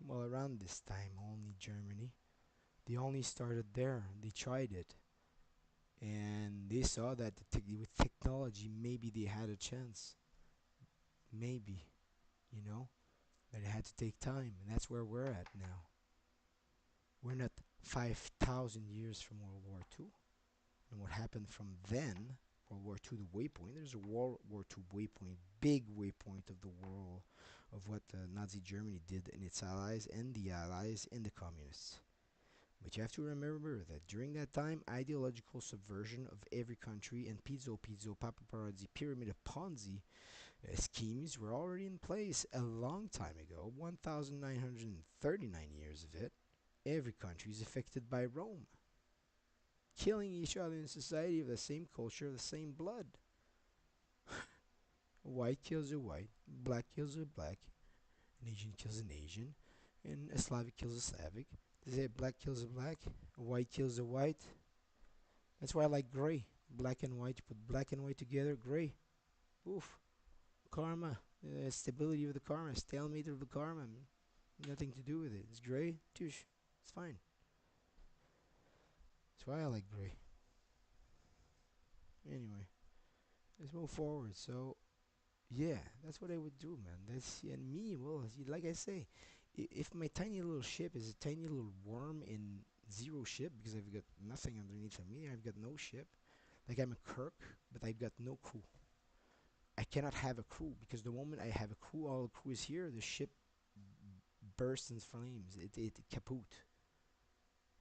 Well, around this time, only Germany. They only started there. They tried it. And they saw that with technology, maybe they had a chance. Maybe, you know? But it had to take time. And that's where we're at now. We're not 5,000 years from World War II. And what happened from then, World War II, the waypoint, there's a World War II waypoint, big waypoint of the world, of what Nazi Germany did and its allies and the allies and the communists. But you have to remember that during that time, ideological subversion of every country and pizzo, paparazzi, pyramid of Ponzi schemes were already in place a long time ago, 1,939 years of it. Every country is affected by Rome, killing each other in society of the same culture, the same blood. A white kills a white, black kills a black, an Asian kills an Asian, and a Slavic kills a Slavic. They say black kills a black, a white kills a white. That's why I like gray. Black and white, you put black and white together, gray. Oof. Karma. Stability of the karma, stalemate of the karma. Nothing to do with it. It's gray, tush. It's fine. That's why I like gray. Anyway, let's move forward. So, yeah, that's what I would do, man. That's, and me, well, like I say, if my tiny little ship is a tiny little worm in zero ship, because I've got nothing underneath of me, I've got no ship. Like I'm a Kirk, but I've got no crew. I cannot have a crew, because the moment I have a crew, all the crew is here, the ship bursts in flames. It kaput.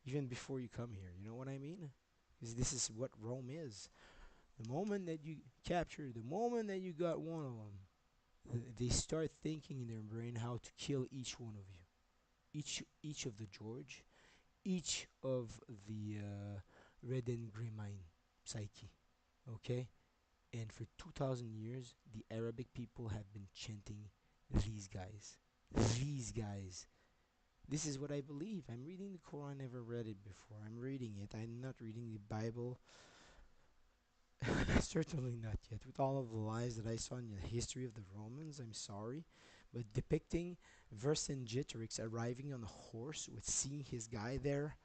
Even before you come here, you know what I mean? Because this is what Rome is. The moment that you capture, the moment that you got one of them, they start thinking in their brain how to kill each one of you. Each of the George, each of the red and green mine psyche. Okay? And for 2,000 years, the Arabic people have been chanting these guys. These guys. This is what I believe. I'm reading the Quran. I never read it before. I'm reading it. I'm not reading the Bible. Certainly not yet. With all of the lies that I saw in the history of the Romans, I'm sorry. But depicting Vercingetorix arriving on a horse with seeing his guy there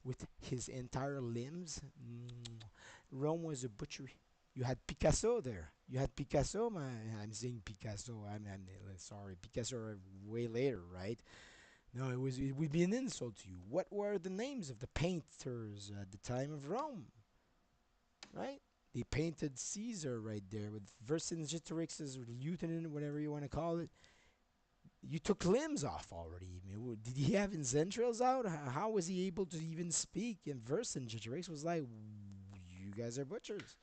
with his entire limbs. Rome was a butchery. You had Picasso there. You had Picasso. I'm saying Picasso. I'm sorry. Picasso way later, right? No, it would be an insult to you. What were the names of the painters at the time of Rome? Right? They painted Caesar right there with Vercingetorix's lieutenant, whatever you want to call it. You took limbs off already. I mean, did he have his entrails out? How was he able to even speak? And Vercingetorix was like, "You guys are butchers.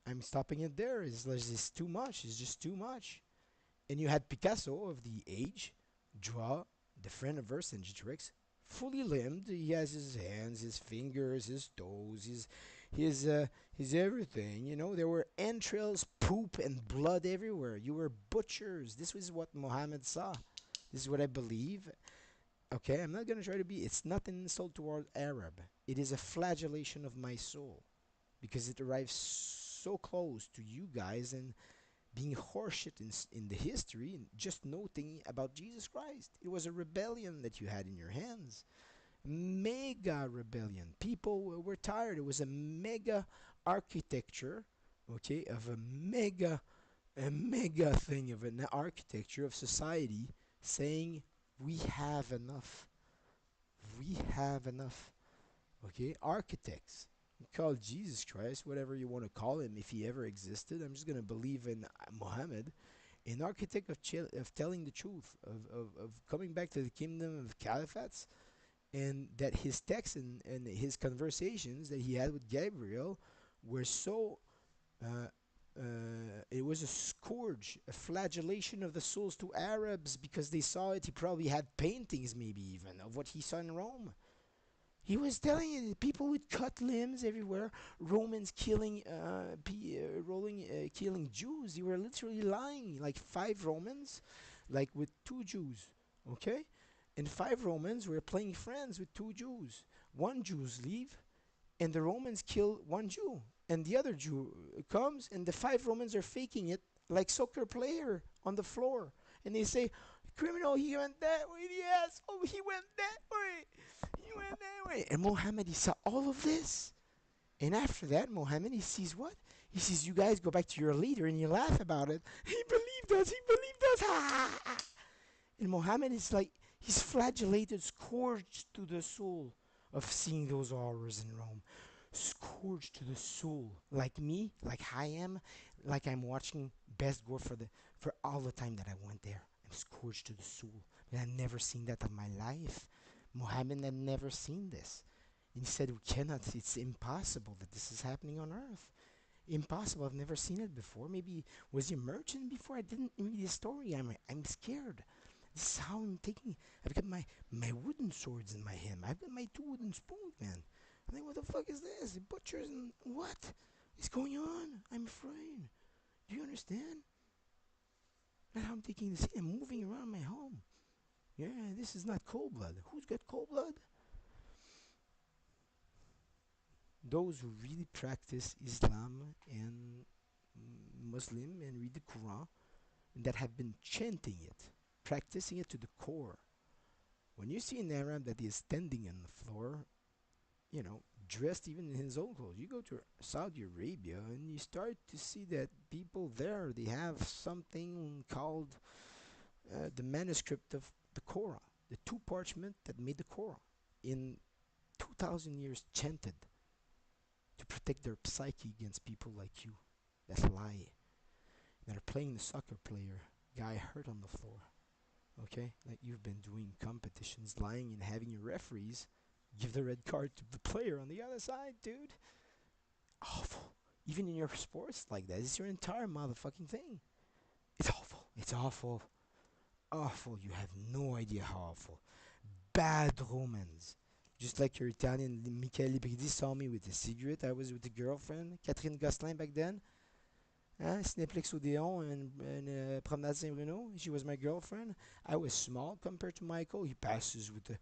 I'm stopping it there. It's too much. It's just too much." And you had Picasso of the age draw the friend of Vercingetorix, fully limbed. He has his hands, his fingers, his toes, his everything. You know, there were entrails, poop, and blood everywhere. You were butchers. This was what Muhammad saw. This is what I believe. Okay, I'm not gonna try to be. It's not an insult toward Arab. It is a flagellation of my soul, because it arrives so close to you guys and being horseshit in the history and just noting about Jesus Christ. It was a rebellion that you had in your hands. Mega rebellion. People were tired. It was a mega architecture, okay, of a mega thing of an architecture of society saying, we have enough. We have enough. Okay, architects. Call Jesus Christ, whatever you want to call him, if he ever existed. I'm just going to believe in Muhammad, an architect of telling the truth, of coming back to the kingdom of caliphates, and that his texts and his conversations that he had with Gabriel were so Uh, it was a scourge, a flagellation of the souls to Arabs because they saw it. He probably had paintings, maybe even, of what he saw in Rome. He was telling you people with cut limbs everywhere, Romans killing, killing Jews. They were literally lying. Like 5 Romans, like with 2 Jews, okay, and 5 Romans were playing friends with 2 Jews. 1 Jews leave, and the Romans kill 1 Jew, and the other Jew comes, and the 5 Romans are faking it like soccer player on the floor, and they say, "Criminal, he went that way. Yes, oh, he went that way. He went that way." And Mohammed, he saw all of this, and after that, Mohammed, he sees what? He sees you guys go back to your leader, and you laugh about it. He believed us. He believed us. Ha! And Mohammed is like he's flagellated, scourged to the soul of seeing those horrors in Rome, scourged to the soul, like me, like I am, like I'm watching Best Gore for all the time that I went there. I'm scourged to the soul. And I've never seen that in my life. Muhammad had never seen this. And he said, "We cannot, it's impossible that this is happening on earth. Impossible, I've never seen it before. Maybe was he a merchant before? I didn't read the story. I'm scared. This is how I'm taking. I've got my wooden swords in my hand. I've got my 2 wooden spoons, man. I'm like, what the fuck is this? Butchers and what is going on? I'm afraid. Do you understand? That's how I'm taking this. I'm moving around my home. Yeah, this is not cold blood. Who's got cold blood? Those who really practice Islam and Muslim and read the Quran and that have been chanting it, practicing it to the core. When you see an Arab that is standing on the floor, dressed even in his own clothes, you go to Saudi Arabia and you start to see that people there, they have something called the manuscript of the Quran, the 2 parchment that made the Quran, in 2,000 years chanted to protect their psyche against people like you that lie, that are playing the soccer player, guy hurt on the floor. Okay, like you've been doing competitions, lying and having your referees give the red card to the player on the other side, dude. Awful. Even in your sports like that, it's your entire motherfucking thing. It's awful. It's awful. Awful. You have no idea how awful. Bad Romans. Just like your Italian Michele Libridi saw me with a cigarette. I was with a girlfriend, Catherine Gosselin back then. Cineplex Odeon and Promenade Saint-Bruno. She was my girlfriend. I was small compared to Michael. He passes with the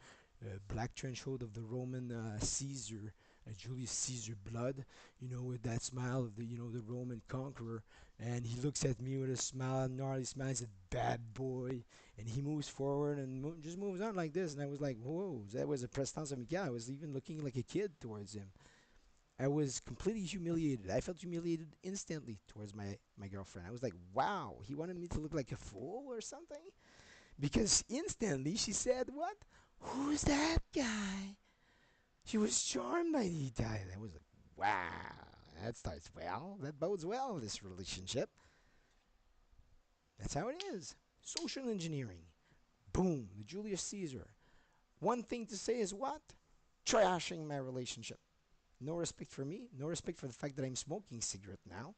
black trench coat of the Roman Caesar, Julius Caesar blood, with that smile of the Roman conqueror. And he looks at me with a smile, a gnarly smile. He said, "Bad boy." And he moves forward and just moves on like this. And I was like, whoa, that was a prestance amical. I was even looking like a kid towards him. I was completely humiliated. I felt humiliated instantly towards my girlfriend. I was like, wow, he wanted me to look like a fool or something? Because instantly she said, "What? Who's that guy?" She was charmed by the Italian. I was like, wow, that starts well. That bodes well, this relationship. That's how it is. Social engineering. Boom, the Julius Caesar. One thing to say is what? Trashing my relationship. No respect for me. No respect for the fact that I'm smoking cigarette now.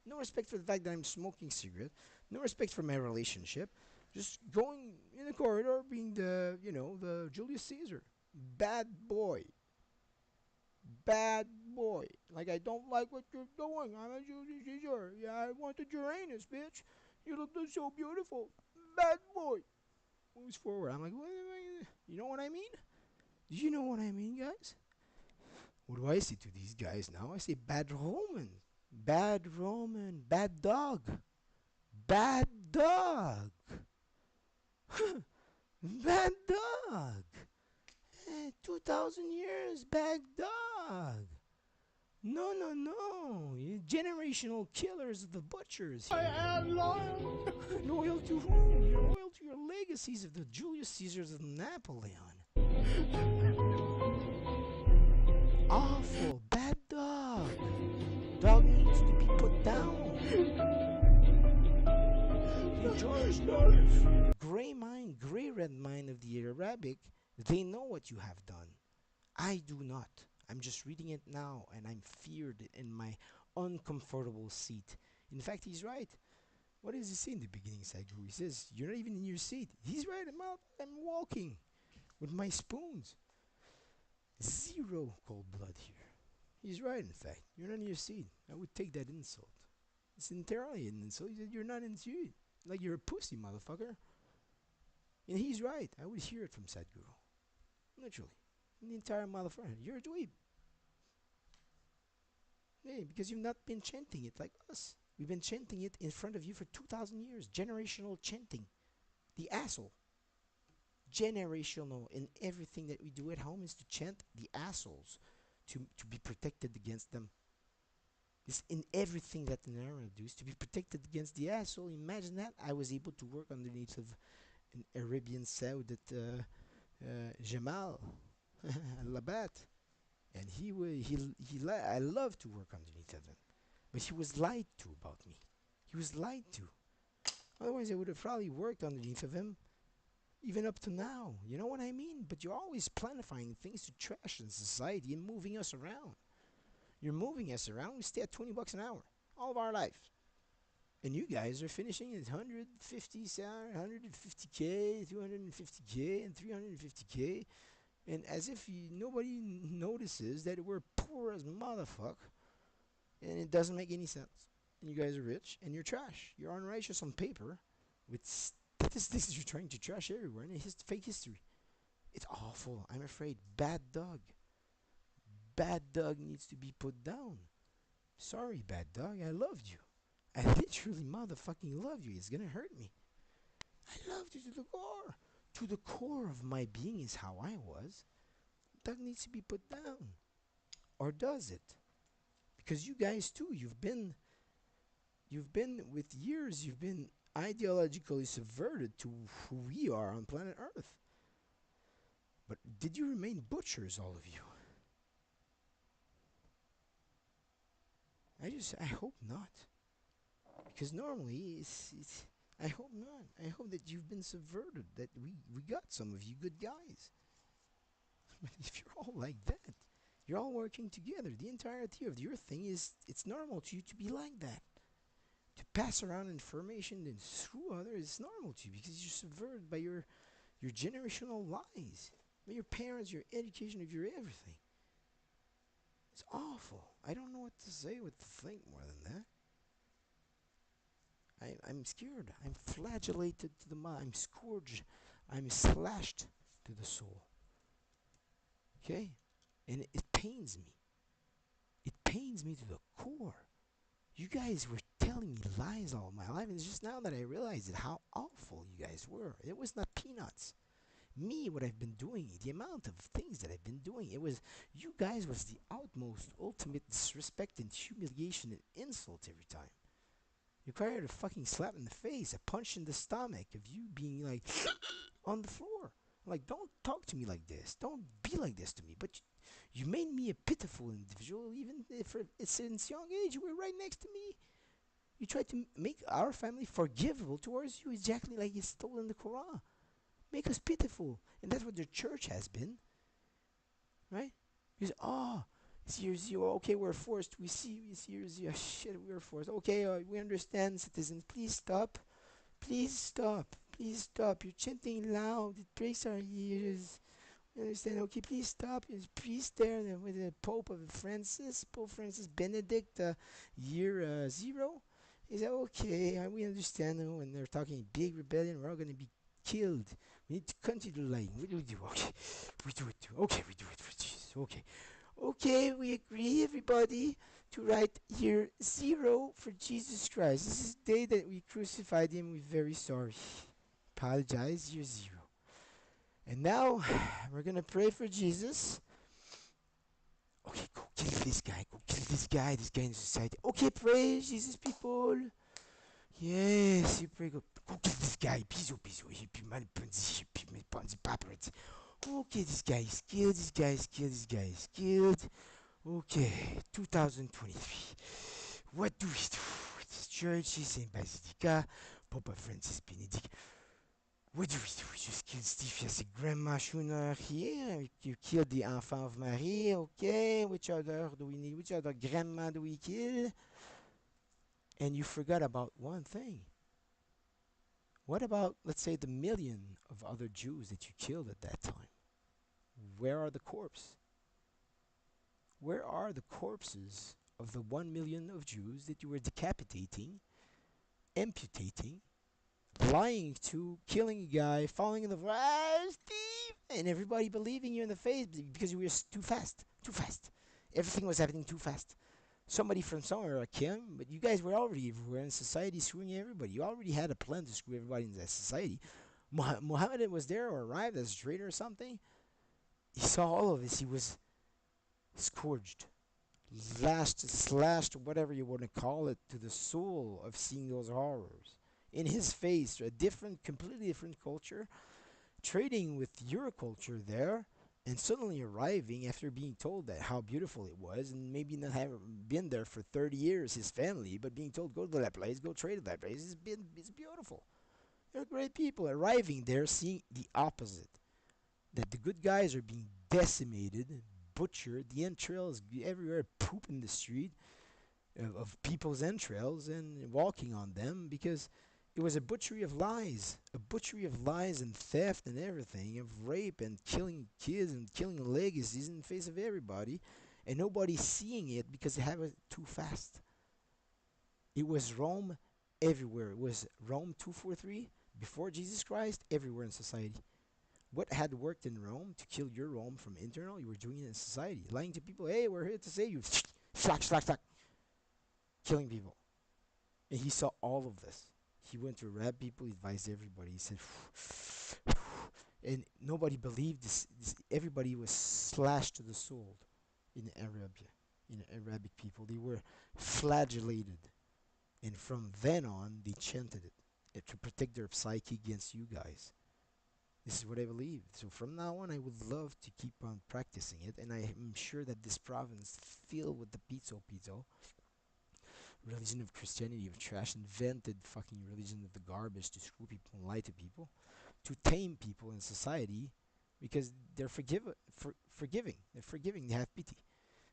No respect for the fact that I'm smoking cigarette. No respect for my relationship. Just going in the corridor being the Julius Caesar. Bad boy. Bad boy. Like, I don't like what you're doing. I'm a Julius Caesar. Yeah, I wanted Uranus, bitch. You look so beautiful. Bad boy. Moves forward. I'm like, you know what I mean? Do you know what I mean, guys? What do I say to these guys now? I say bad Roman. Bad Roman. Bad dog. Bad dog. Bad dog. 2,000 years, bad dog. No, no, no. You generational killers of the butchers. I am loyal. Loyal to whom? You're loyal to your legacies of the Julius Caesars of Napoleon. Awful. Bad dog. Dog needs to be put down. The George knows. Gray mind, gray-red mind of the Arabic, they know what you have done. I do not. I'm just reading it now, and I'm feared in my uncomfortable seat. In fact, he's right. What does he say in the beginning, Sadhguru? He says, you're not even in your seat. He's right. I'm walking with my spoons. Zero cold blood here. He's right, in fact. You're not in your seat. I would take that insult. It's entirely an insult. He said, you're not in your seat. Like you're a pussy, motherfucker. And he's right. I would hear it from Sadhguru. Literally. The entire motherfucker. You're a dweeb. Yeah, because you've not been chanting it like us. We've been chanting it in front of you for 2,000 years. Generational chanting. The asshole. Generational. And everything that we do at home is to chant the assholes. To be protected against them. It's in everything that the Nara does to be protected against the asshole. Imagine that. I was able to work underneath of an Arabian Saud at Jamal Labat. And I love to work underneath of him. But he was lied to about me. He was lied to. Otherwise, I would have probably worked underneath of him, even up to now. You know what I mean? But you're always planifying things to trash in society and moving us around. You're moving us around. We stay at $20 an hour all of our life. And you guys are finishing at 150 salary, 150K, 250K, and 350K. And as if nobody notices that we're poor as motherfucker. And it doesn't make any sense. And you guys are rich, and you're trash. You're unrighteous on paper, with statistics you're trying to trash everywhere, and it's fake history. It's awful. I'm afraid. Bad dog. Bad dog needs to be put down. Sorry, bad dog. I loved you. I literally motherfucking love you. It's gonna hurt me. I loved you to the core. To the core of my being is how I was. That needs to be put down. Or does it? Because you guys too, you've been with years, you've been ideologically subverted to who we are on planet Earth. But did you remain butchers, all of you? I hope not. Because normally, I hope not. I hope that you've been subverted, that we got some of you good guys. But if you're all like that, you're all working together. The entirety of your thing is, it's normal to you to be like that. To pass around information and through others, it's normal to you because you're subverted by your generational lies. By your parents, your education, of your everything. It's awful. I don't know what to say, what to think more than that. I'm scared. I'm flagellated to the mind. I'm scourged. I'm slashed to the soul. Okay? And it pains me. It pains me to the core. You guys were telling me lies all my life, and it's just now that I realized it, how awful you guys were. It was not peanuts. Me, what I've been doing, the amount of things that I've been doing, it was, you guys was the utmost, ultimate disrespect and humiliation and insult every time. You required a fucking slap in the face, a punch in the stomach of you being like on the floor. Like, don't talk to me like this. Don't be like this to me. But you made me a pitiful individual, even if since young age you were right next to me. You tried to make our family forgivable towards you, exactly like it's told in the Quran. Make us pitiful. And that's what the church has been. Right? Because, it's year zero. Okay, we're forced. We see year zero. Shit, we're forced. Okay, we understand, citizens. Please stop. Please stop. Please stop. You're chanting loud. It breaks our ears. We understand. Okay, please stop. There's a priest there with the Pope Pope Francis Benedict, year zero. He said, okay, we understand when they're talking big rebellion, we're all going to be killed. We need to continue lying. What do we do? Okay, we do it too. Okay, we do it for Jesus. Okay. Okay, we agree, everybody, to write year zero for Jesus Christ. This is the day that we crucified him. We're very sorry. Apologize, year zero. And now, we're going to pray for Jesus. Okay, go kill this guy. Go kill this guy. This guy in society. Okay, pray, Jesus, people. Yes, you pray. Go kill this guy. Piso. Okay, this guy is killed. This guy is killed. Okay, 2023. What do we do? This church is Saint Basilica, Pope Francis Benedict. What do we do? We just kill Steve. Yes, Grandma Schooner here. You killed the enfant of Marie. Okay. Which other do we need? Which other grandma do we kill? And you forgot about one thing. What about, let's say, the million of other Jews that you killed at that time? Where are the corpses? Where are the corpses of the 1 million of Jews that you were decapitating, amputating, lying to, killing a guy, falling in the Steve, and everybody believing you in the face because you were too fast, too fast. Everything was happening too fast. Somebody from somewhere came, but you guys were already everywhere in society screwing everybody. You already had a plan to screw everybody in that society. Muhammad was there or arrived as a traitor or something. He saw all of this. He was scourged, lashed, slashed, whatever you want to call it, to the soul of seeing those horrors. In his face, a different, completely different culture, trading with your culture there, and suddenly arriving after being told that how beautiful it was, and maybe not having been there for 30 years, his family, but being told, go to that place, go trade at that place, it's beautiful. They're great people. Arriving there, seeing the opposite, that the good guys are being decimated, butchered, the entrails everywhere, poop in the street of people's entrails, and walking on them because it was a butchery of lies, and theft and everything, of rape and killing kids and killing legacies in the face of everybody, and nobody seeing it because they have it too fast. It was Rome everywhere. It was Rome 243 before Jesus Christ everywhere in society. What had worked in Rome to kill your Rome from internal, you were doing it in society. Lying to people, hey, we're here to save you. Slack, slack, slack. Killing people. And he saw all of this. He went to arab people, he advised everybody. He said, and nobody believed this. Everybody was slashed to the soul in Arabia, in Arabic people. They were flagellated. And from then on, they chanted it to protect their psyche against you guys. This is what I believe. So from now on, I would love to keep on practicing it, and I am sure that this province filled with the pizzo religion of Christianity of trash, invented fucking religion of the garbage to screw people and lie to people, to tame people in society, because they're forgiving. They're forgiving. They have pity.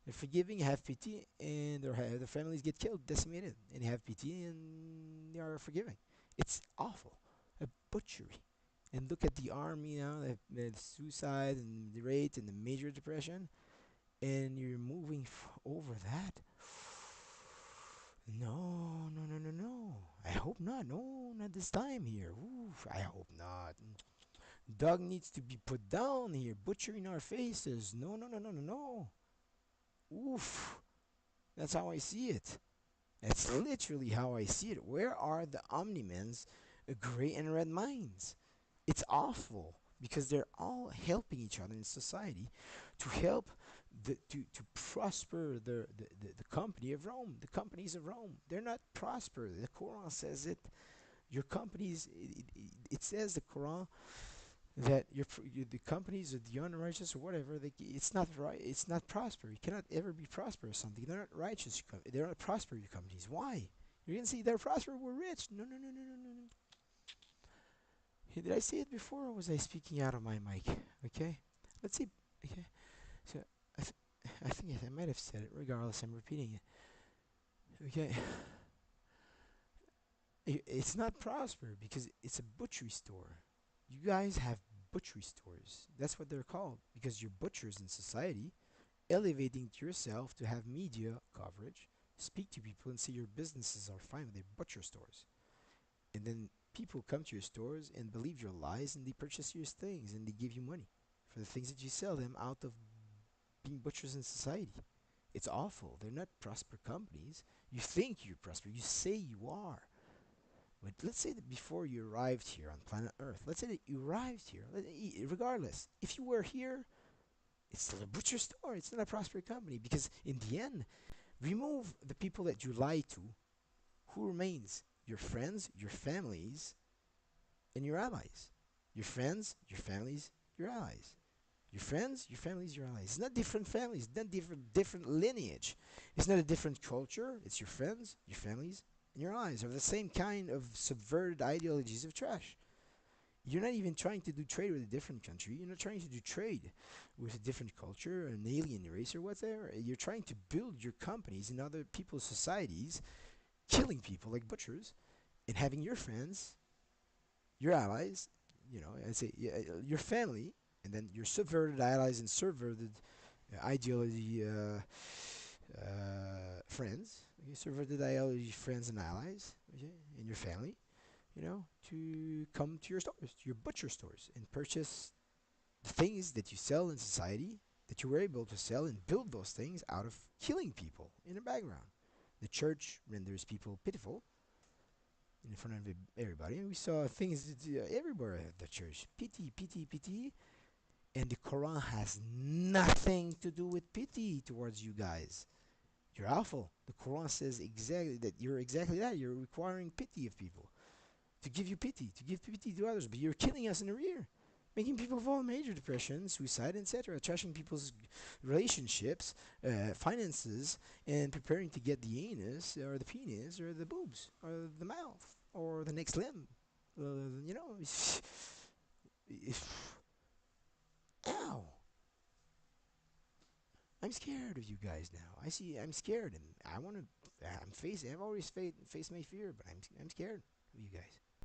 They're forgiving, have pity, and their families get killed, decimated, and have pity, and they are forgiving. It's awful, a butchery. And look at the army now, the suicide and the rate and the major depression, and you're moving over that. No, no, no, no, no. I hope not. No, not this time here. Oof, I hope not. Dog needs to be put down here, butchering our faces. No, no, no, no, no, no. Oof. That's how I see it. That's literally how I see it. Where are the omnimens, gray and red minds? It's awful because they're all helping each other in society to help to prosper the company of Rome, the companies of Rome. They're not prosper. The Quran says it. Your companies, it says the Quran that the companies of the unrighteous or whatever, it's not right. It's not prosper. You cannot ever be prosperous. Something they're not righteous. They're not prosper. Your companies. Why? You're gonna say they're prosper. We're rich. No, no, no, no, no, no, no. Hey, did I say it before, or was I speaking out of my mic? Okay, let's see. Okay, so I think I might have said it. Regardless, I'm repeating it. Okay, it's not prosper because it's a butchery store. You guys have butchery stores. That's what they're called because you're butchers in society, elevating to yourself to have media coverage, speak to people and say your businesses are fine. They're butcher stores, and then people come to your stores and believe your lies and they purchase your things and they give you money for the things that you sell them out of being butchers in society. It's awful. They're not prosper companies. You think you're prosper. You say you are. But let's say that before you arrived here on planet Earth, let's say that you arrived here, regardless, if you were here, it's still a butcher store. It's not a prosper company because in the end, remove the people that you lie to, who remains? Your friends, your families, and your allies. Your friends, your families, your allies. Your friends, your families, your allies. It's not different families, it's not different lineage. It's not a different culture. It's your friends, your families, and your allies are the same kind of subverted ideologies of trash. You're not even trying to do trade with a different country. You're not trying to do trade with a different culture, an alien race, or whatever. You're trying to build your companies in other people's societies, killing people like butchers, and having your friends, your allies, I say your family, and then your subverted allies and subverted ideology friends, okay, subverted ideology friends and allies, okay, in your family, to come to your stores, to your butcher stores, and purchase the things that you sell in society that you were able to sell and build those things out of killing people in the background. The church renders people pitiful in front of everybody, and we saw things everywhere at the church. Pity, pity, pity. And the Quran has nothing to do with pity towards you guys. You're awful. The Quran says exactly that you're exactly that. You're requiring pity of people. To give you pity, to give pity to others, but you're killing us in the rear, making people fall major depression, suicide, etc., trashing people's relationships, finances, and preparing to get the anus or the penis or the boobs or the mouth or the next limb. You know, ow! I'm scared of you guys now. I see. I'm scared, and I want to. I've always faced my fear, but I'm scared of you guys.